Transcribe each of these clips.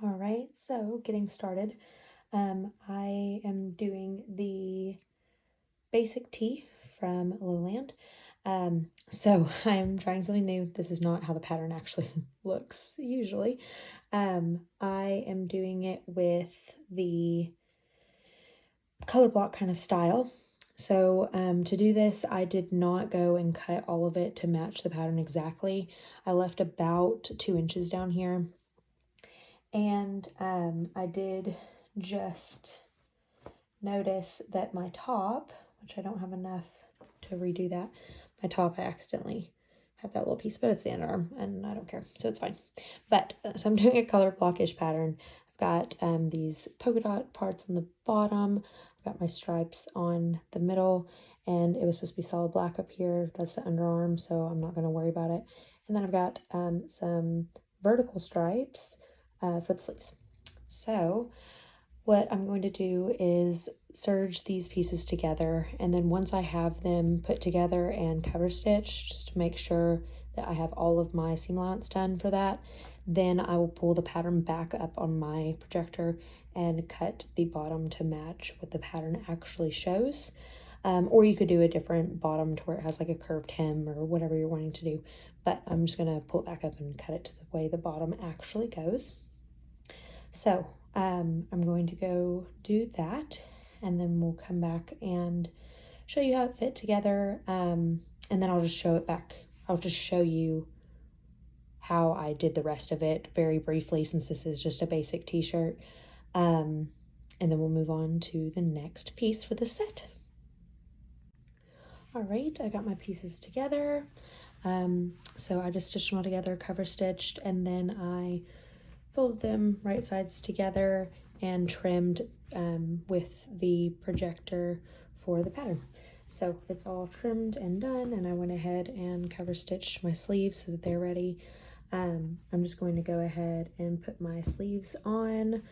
All right, so getting started. I am doing the basic tee from Lowland. So I am trying something new. This is not how the pattern actually looks usually. I am doing it with the color block kind of style. So to do this, I did not go and cut all of it to match the pattern exactly. I left about 2 inches down here. And I did just notice that my top, which I don't have enough to redo that, my top I accidentally have that little piece, but it's the underarm and I don't care, so it's fine. But so I'm doing a color blockish pattern. I've got these polka dot parts on the bottom. I've got my stripes on the middle, and it was supposed to be solid black up here. That's the underarm, so I'm not going to worry about it. And then I've got some vertical stripes for the sleeves. So what I'm going to do is serge these pieces together, and then once I have them put together and cover stitched, just to make sure that I have all of my seam allowance done for that, then I will pull the pattern back up on my projector and cut the bottom to match what the pattern actually shows. Or you could do a different bottom to where it has like a curved hem or whatever you're wanting to do, but I'm just going to pull it back up and cut it to the way the bottom actually goes. So I'm going to go do that, and then we'll come back and show you how it fit together, and then I'll just show it back. I'll just show you how I did the rest of it very briefly, since this is just a basic t-shirt, and then we'll move on to the next piece for the set. All right, I got my pieces together. So I just stitched them all together, cover stitched, and then I folded them right sides together and trimmed with the projector for the pattern. So it's all trimmed and done, and I went ahead and cover stitched my sleeves so that they're ready. I'm just going to go ahead and put my sleeves on,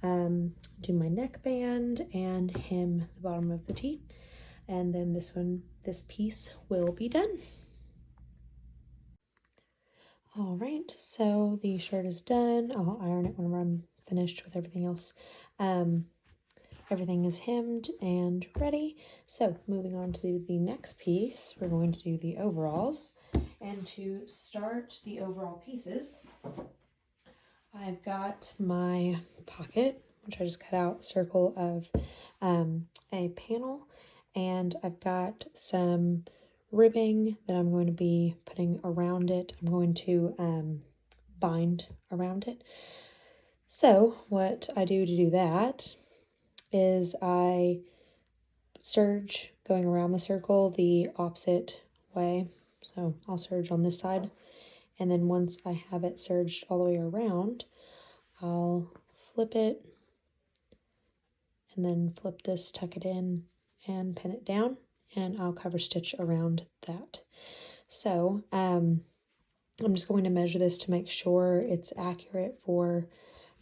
do my neckband and hem the bottom of the tee, and then this piece will be done. All right, so the shirt is done. I'll iron it whenever I'm finished with everything else. Everything is hemmed and ready. So moving on to the next piece, we're going to do the overalls. And to start the overall pieces, I've got my pocket, which I just cut out a circle of a panel, and I've got some ribbing that I'm going to be putting around it. I'm going to bind around it. So what I do to do that is I serge going around the circle the opposite way. So I'll serge on this side, and then once I have it serged all the way around, I'll flip it and then flip this, tuck it in, and pin it down, and I'll cover stitch around that. So I'm just going to measure this to make sure it's accurate for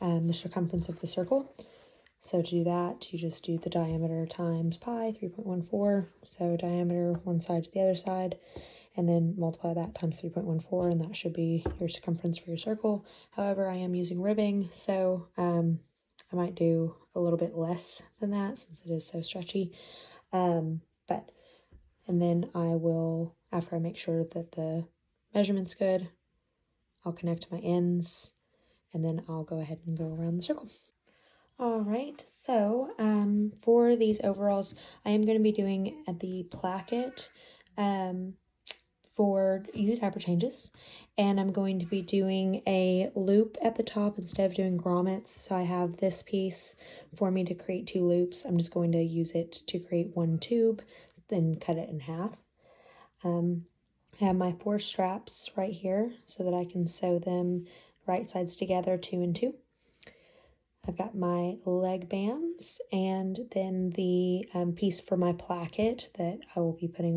the circumference of the circle. So to do that, you just do the diameter times pi, 3.14. So diameter one side to the other side, and then multiply that times 3.14, and that should be your circumference for your circle. However, I am using ribbing, so I might do a little bit less than that since it is so stretchy. And then I will, after I make sure that the measurement's good, I'll connect my ends, and then I'll go ahead and go around the circle. All right, so for these overalls, I am going to be doing the placket for easy diaper changes, and I'm going to be doing a loop at the top instead of doing grommets. So I have this piece for me to create 2 loops. I'm just going to use it to create 1 tube, then cut it in half. I have my 4 straps right here so that I can sew them right sides together, 2 and 2. I've got my leg bands, and then the piece for my placket that I will be putting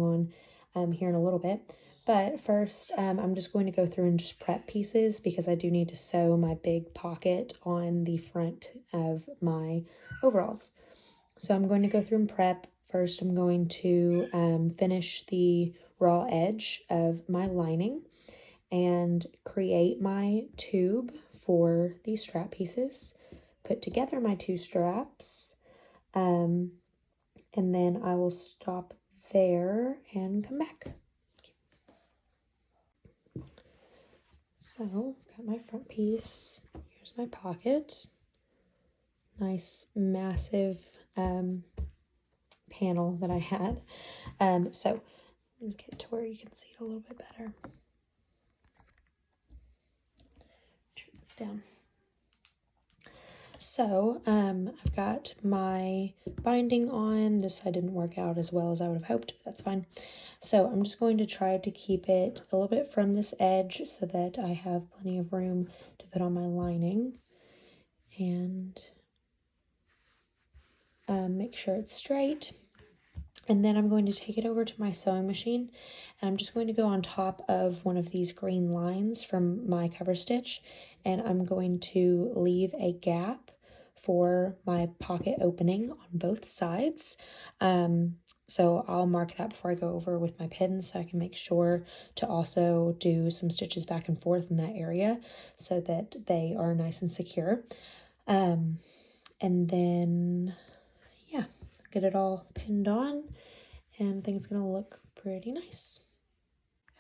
on here in a little bit. But first, I'm just going to go through and just prep pieces because I do need to sew my big pocket on the front of my overalls. So I'm going to go through and prep. First, I'm going to finish the raw edge of my lining, and create my tube for these strap pieces, put together my 2 straps, and then I will stop there and come back. So, got my front piece. Here's my pocket. Nice, massive panel that I had. So, let me get to where you can see it a little bit better. Turn this down. So, I've got my binding on. This side didn't work out as well as I would have hoped, but that's fine. So I'm just going to try to keep it a little bit from this edge so that I have plenty of room to put on my lining, and make sure it's straight. And then I'm going to take it over to my sewing machine, and I'm just going to go on top of one of these green lines from my cover stitch, and I'm going to leave a gap for my pocket opening on both sides. So I'll mark that before I go over with my pins, so I can make sure to also do some stitches back and forth in that area so that they are nice and secure. And then, yeah, get it all pinned on, and I think it's gonna look pretty nice.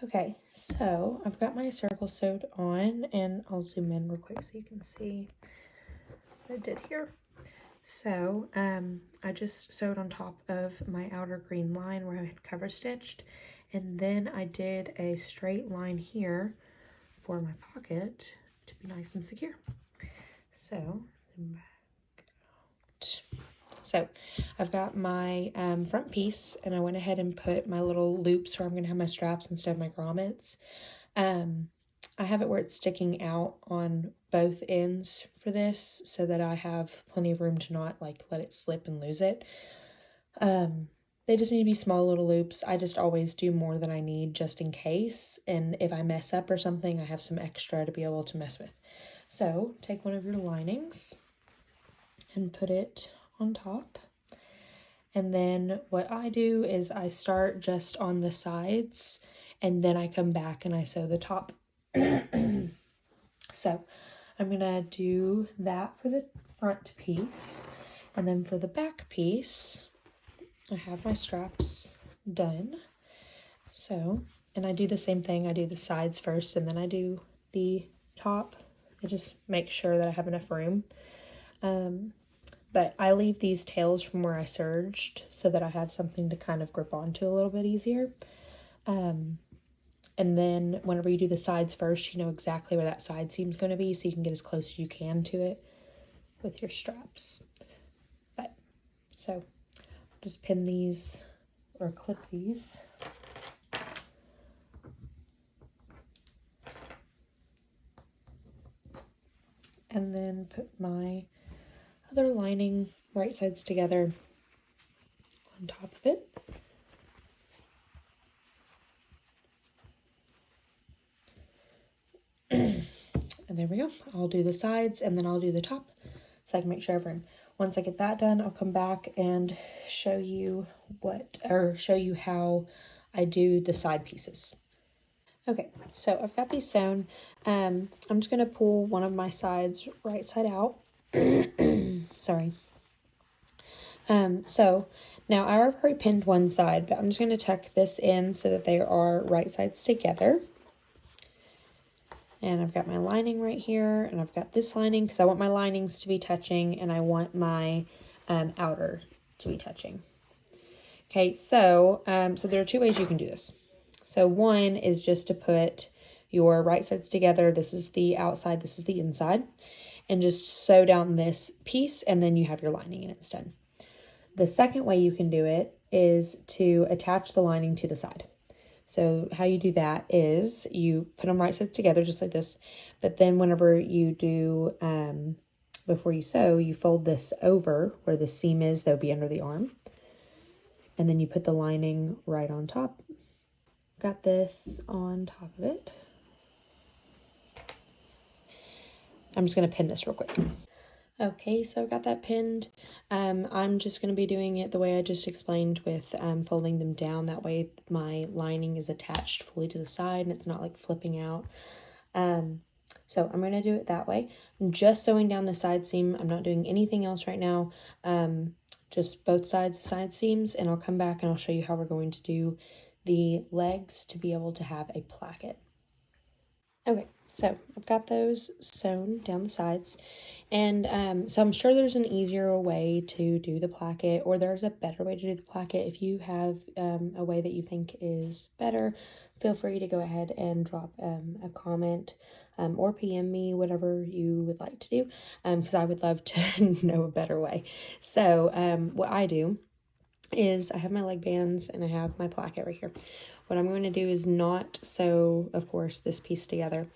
Okay, so I've got my circle sewed on, and I'll zoom in real quick so you can see what I did here. So I just sewed on top of my outer green line where I had cover stitched, and then I did a straight line here for my pocket to be nice and secure. So back out. So I've got my front piece, and I went ahead and put my little loops where I'm gonna have my straps instead of my grommets. I have it where it's sticking out on both ends for this so that I have plenty of room to not like let it slip and lose it. They just need to be small little loops. I just always do more than I need just in case, and if I mess up or something, I have some extra to be able to mess with. So take one of your linings and put it on top. And then what I do is I start just on the sides, and then I come back and I sew the top. So I'm gonna do that for the front piece, and then for the back piece I have my straps done. So, and I do the same thing. I do the sides first, and then I do the top. I just make sure that I have enough room. But I leave these tails from where I serged so that I have something to kind of grip onto a little bit easier. And then whenever you do the sides first, you know exactly where that side seam's going to be, so you can get as close as you can to it with your straps. But, so just pin these or clip these. And then put my other lining right sides together on top of it. And there we go. I'll do the sides and then I'll do the top so I can make sure I have room. Once I get that done, I'll come back and show you how I do the side pieces. Okay, so I've got these sewn. I'm just going to pull one of my sides right side out. Sorry. So now I've already pinned one side, but I'm just going to tuck this in so that they are right sides together. And I've got my lining right here, and I've got this lining because I want my linings to be touching, and I want my outer to be touching. Okay, so there are two ways you can do this. So one is just to put your right sides together. This is the outside, this is the inside, and just sew down this piece, and then you have your lining and it's done. The second way you can do it is to attach the lining to the side. So how you do that is you put them right sides together just like this, but then whenever you do, before you sew, you fold this over where the seam is, that would be under the arm, and then you put the lining right on top. Got this on top of it. I'm just going to pin this real quick. Okay, so I've got that pinned. I'm just going to be doing it the way I just explained with folding them down. That way my lining is attached fully to the side and it's not like flipping out. So I'm going to do it that way. I'm just sewing down the side seam. I'm not doing anything else right now. Just both sides side seams, and I'll come back and I'll show you how we're going to do the legs to be able to have a placket. Okay, so I've got those sewn down the sides, and so I'm sure there's an easier way to do the placket, or there's a better way to do the placket. If you have a way that you think is better, feel free to go ahead and drop a comment or PM me, whatever you would like to do, because I would love to know a better way. So what I do is I have my leg bands and I have my placket right here. What I'm going to do is not sew, of course, this piece together.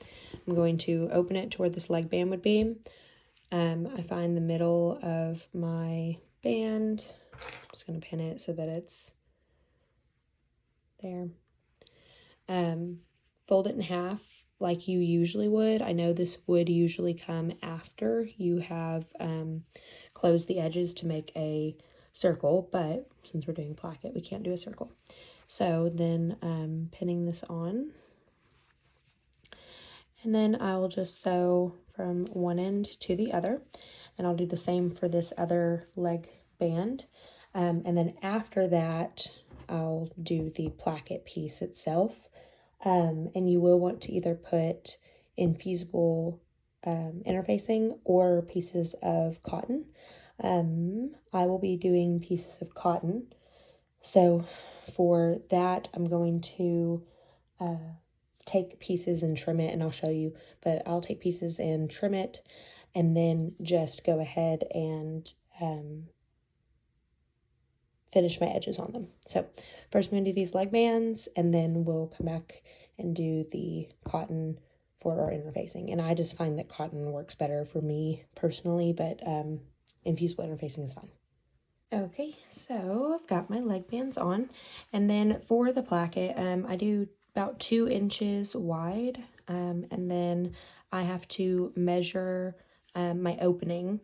I'm going to open it to where this leg band would be. I find the middle of my band. I'm just going to pin it so that it's there. Fold it in half like you usually would. I know this would usually come after you have closed the edges to make a circle, but since we're doing placket, we can't do a circle. So then pinning this on, and then I will just sew from one end to the other, and I'll do the same for this other leg band. And then after that, I'll do the placket piece itself. And you will want to either put infusible interfacing or pieces of cotton. I will be doing pieces of cotton. So for that, I'm going to take pieces and trim it, and I'll show you, but I'll take pieces and trim it and then just go ahead and finish my edges on them. So first I'm going to do these leg bands, and then we'll come back and do the cotton for our interfacing. And I just find that cotton works better for me personally, but infusible interfacing is fine. Okay, so I've got my leg bands on, and then for the placket, I do about 2 inches wide, and then I have to measure my opening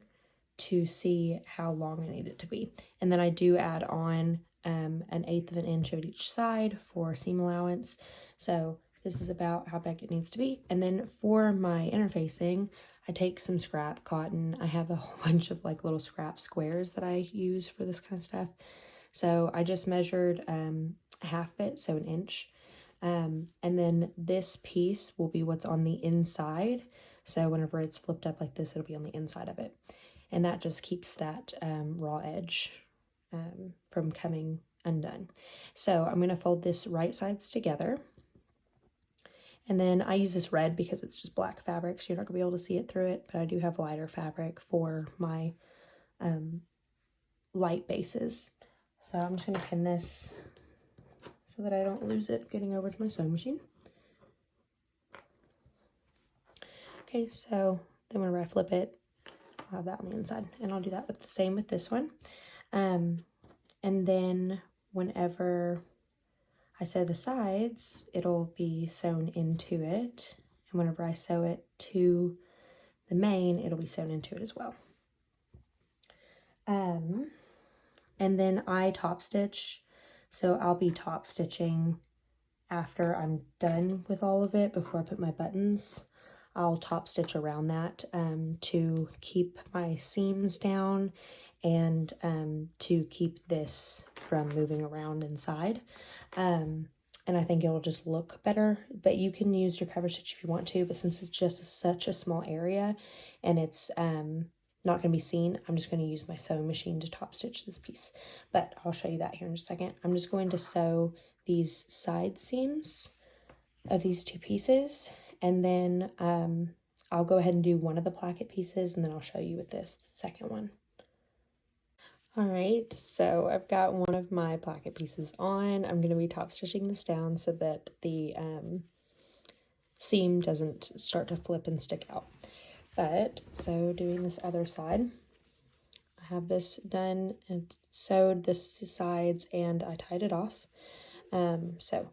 to see how long I need it to be. And then I do add on 1/8 of an inch of each side for seam allowance. So this is about how big it needs to be. And then for my interfacing, I take some scrap cotton. I have a whole bunch of like little scrap squares that I use for this kind of stuff. So I just measured half of it, so 1 inch. And then this piece will be what's on the inside. So whenever it's flipped up like this, it'll be on the inside of it. And that just keeps that raw edge from coming undone. So I'm going to fold this right sides together. And then I use this red because it's just black fabric, so you're not going to be able to see it through it, but I do have lighter fabric for my light bases. So I'm just going to pin this so that I don't lose it getting over to my sewing machine. Okay, so then whenever I flip it, I'll have that on the inside, and I'll do that with the same with this one. And then whenever I sew the sides, it'll be sewn into it, and whenever I sew it to the main, it'll be sewn into it as well. And then I top stitch, so I'll be top stitching after I'm done with all of it. Before I put my buttons, I'll top stitch around that to keep my seams down and to keep this from moving around inside. And I think it'll just look better, but you can use your cover stitch if you want to, but since it's just such a small area and it's not going to be seen, I'm just going to use my sewing machine to top stitch this piece, but I'll show you that here in just a second. I'm just going to sew these side seams of these 2 pieces, and then I'll go ahead and do one of the placket pieces, and then I'll show you with this second one. All right, so I've got one of my placket pieces on. I'm going to be top stitching this down so that the seam doesn't start to flip and stick out. But, so doing this other side, I have this done and sewed the sides, and I tied it off. So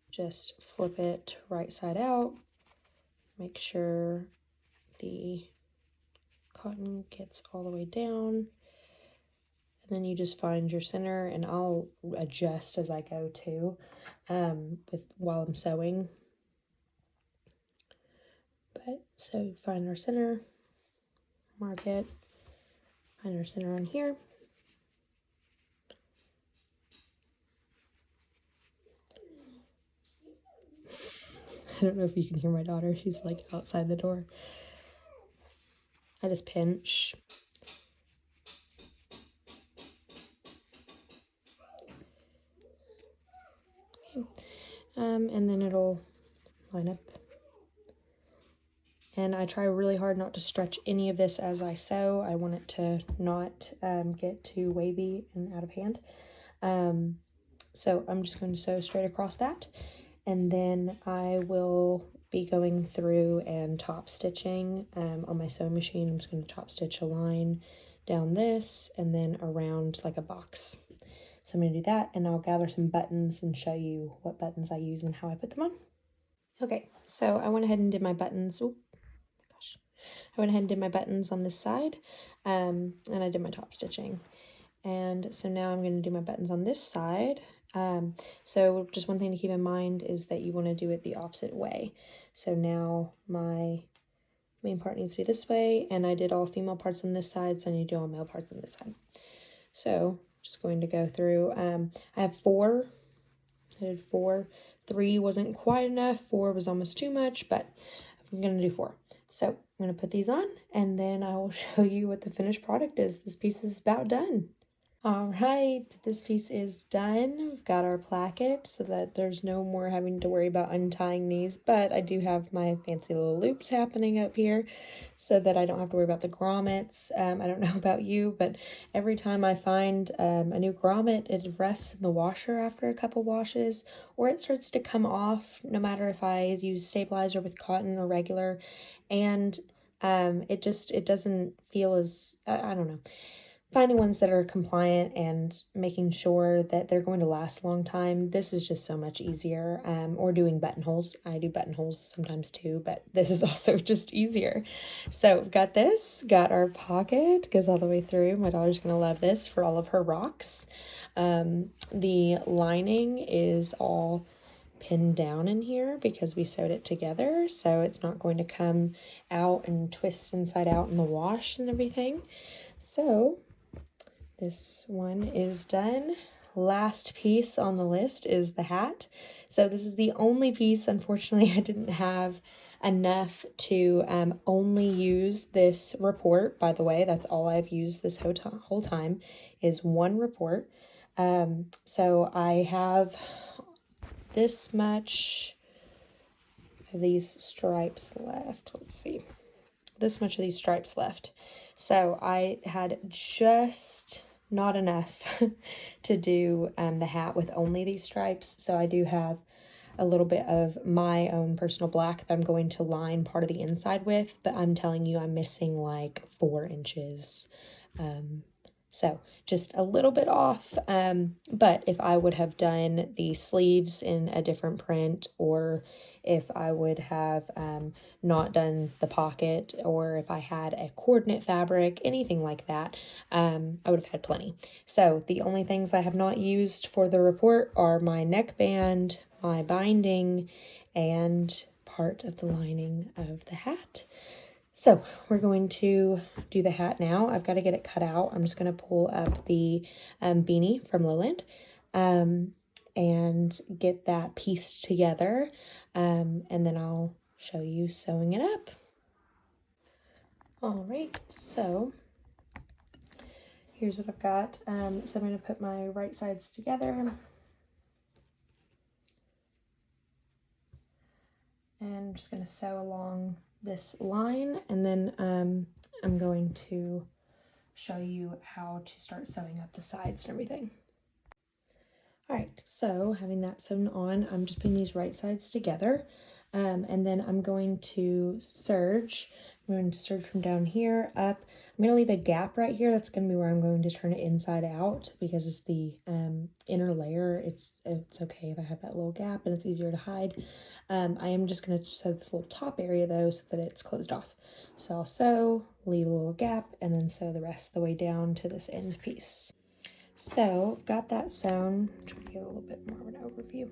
just flip it right side out, make sure the cotton gets all the way down. And then you just find your center, and I'll adjust as I go too, while I'm sewing. But so find our center, mark it, find our center on here. I don't know if you can hear my daughter. She's like outside the door. I just pinch. Okay. And then it'll line up. And I try really hard not to stretch any of this as I sew. I want it to not get too wavy and out of hand. So I'm just going to sew straight across that. And then I will be going through and top stitching on my sewing machine. I'm just going to top stitch a line down this and then around like a box. So I'm going to do that, and I'll gather some buttons and show you what buttons I use and how I put them on. Okay, so I went ahead and did my buttons. Oh my gosh. I went ahead and did my buttons on this side, and I did my top stitching. And so now I'm going to do my buttons on this side. So just one thing to keep in mind is that you want to do it the opposite way. So now my main part needs to be this way, and I did all female parts on this side, so I need to do all male parts on this side. So just going to go through, I have 4, I did 4, 3 wasn't quite enough, 4 was almost too much, but I'm going to do 4. So I'm going to put these on, and then I will show you what the finished product is. This piece is about done. All right, this piece is done. We've got our placket so that there's no more having to worry about untying these, but I do have my fancy little loops happening up here so that I don't have to worry about the grommets. I don't know about you, but every time I find a new grommet, it rests in the washer after a couple washes, or it starts to come off no matter if I use stabilizer with cotton or regular, and it doesn't feel as, I don't know. Finding ones that are compliant and making sure that they're going to last a long time, this is just so much easier. Or doing buttonholes. I do buttonholes sometimes too, but this is also just easier. So we've got this, got our pocket, goes all the way through. My daughter's going to love this for all of her rocks. The lining is all pinned down in here because we sewed it together, so it's not going to come out and twist inside out in the wash and everything. So this one is done. Last piece on the list is the hat. So this is the only piece, unfortunately, I didn't have enough to only use this report. By the way, that's all I've used this whole time is one report. So I have this much of these stripes left. Let's see. This much of these stripes left. So I had just not enough to do the hat with only these stripes. So I do have a little bit of my own personal black that I'm going to line part of the inside with, but I'm telling you I'm missing like 4 inches. So just a little bit off, but if I would have done the sleeves in a different print, or if I would have not done the pocket, or if I had a coordinate fabric, anything like that, I would have had plenty. So the only things I have not used for the report are my neckband, my binding, and part of the lining of the hat. So we're going to do the hat now. I've got to get it cut out. I'm just going to pull up the beanie from Lowland and get that pieced together. And then I'll show you sewing it up. All right, so here's what I've got. So I'm going to put my right sides together. And I'm just going to sew along this line, and then I'm going to show you how to start sewing up the sides and everything. All right, so having that sewn on, I'm just putting these right sides together. And then I'm going to serge. I'm going to serge from down here up. I'm going to leave a gap right here. That's going to be where I'm going to turn it inside out because it's the inner layer. It's okay if I have that little gap and it's easier to hide. I am just going to sew this little top area though so that it's closed off. So I'll sew, leave a little gap, and then sew the rest of the way down to this end piece. So I've got that sewn. Try to give a little bit more of an overview.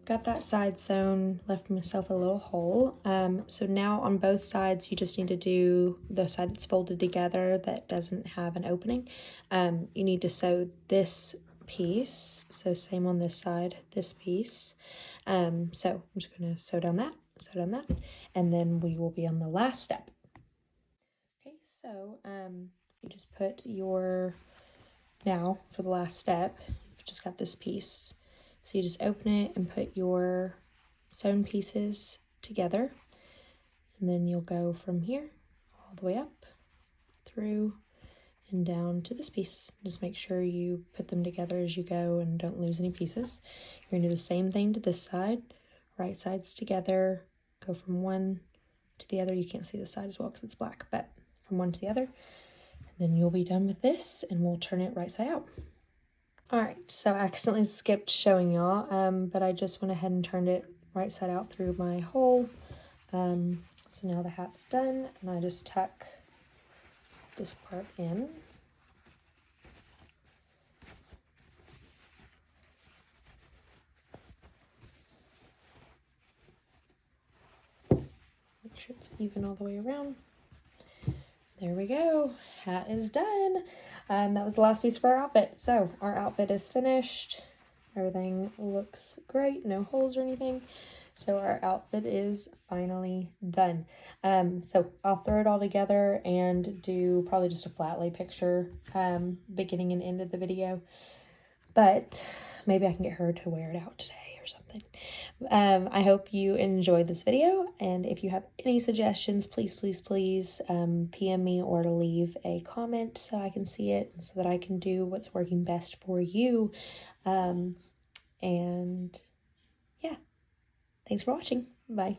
Got that side sewn, left myself a little hole. So now on both sides, you just need to do the side that's folded together that doesn't have an opening. You need to sew this piece. So same on this side, this piece. So I'm just going to sew down that, and then we will be on the last step. Okay, so you just put your, now for the last step, you've just got this piece. So you just open it and put your sewn pieces together, and then you'll go from here all the way up through and down to this piece. Just make sure you put them together as you go and don't lose any pieces. You're gonna do the same thing to this side, right sides together, go from one to the other. You can't see the side as well because it's black, but from one to the other. And then you'll be done with this, and we'll turn it right side out. All right, so I accidentally skipped showing y'all, but I just went ahead and turned it right side out through my hole. So now the hat's done, and I just tuck this part in. Make sure it's even all the way around. There we go, hat is done. That was the last piece for our outfit. So our outfit is finished. Everything looks great, no holes or anything. So our outfit is finally done. So I'll throw it all together and do probably just a flat lay picture, beginning and end of the video. But maybe I can get her to wear it out today or something. I hope you enjoyed this video, and if you have any suggestions, please PM me or leave a comment so I can see it, so that I can do what's working best for you. And yeah, thanks for watching. Bye.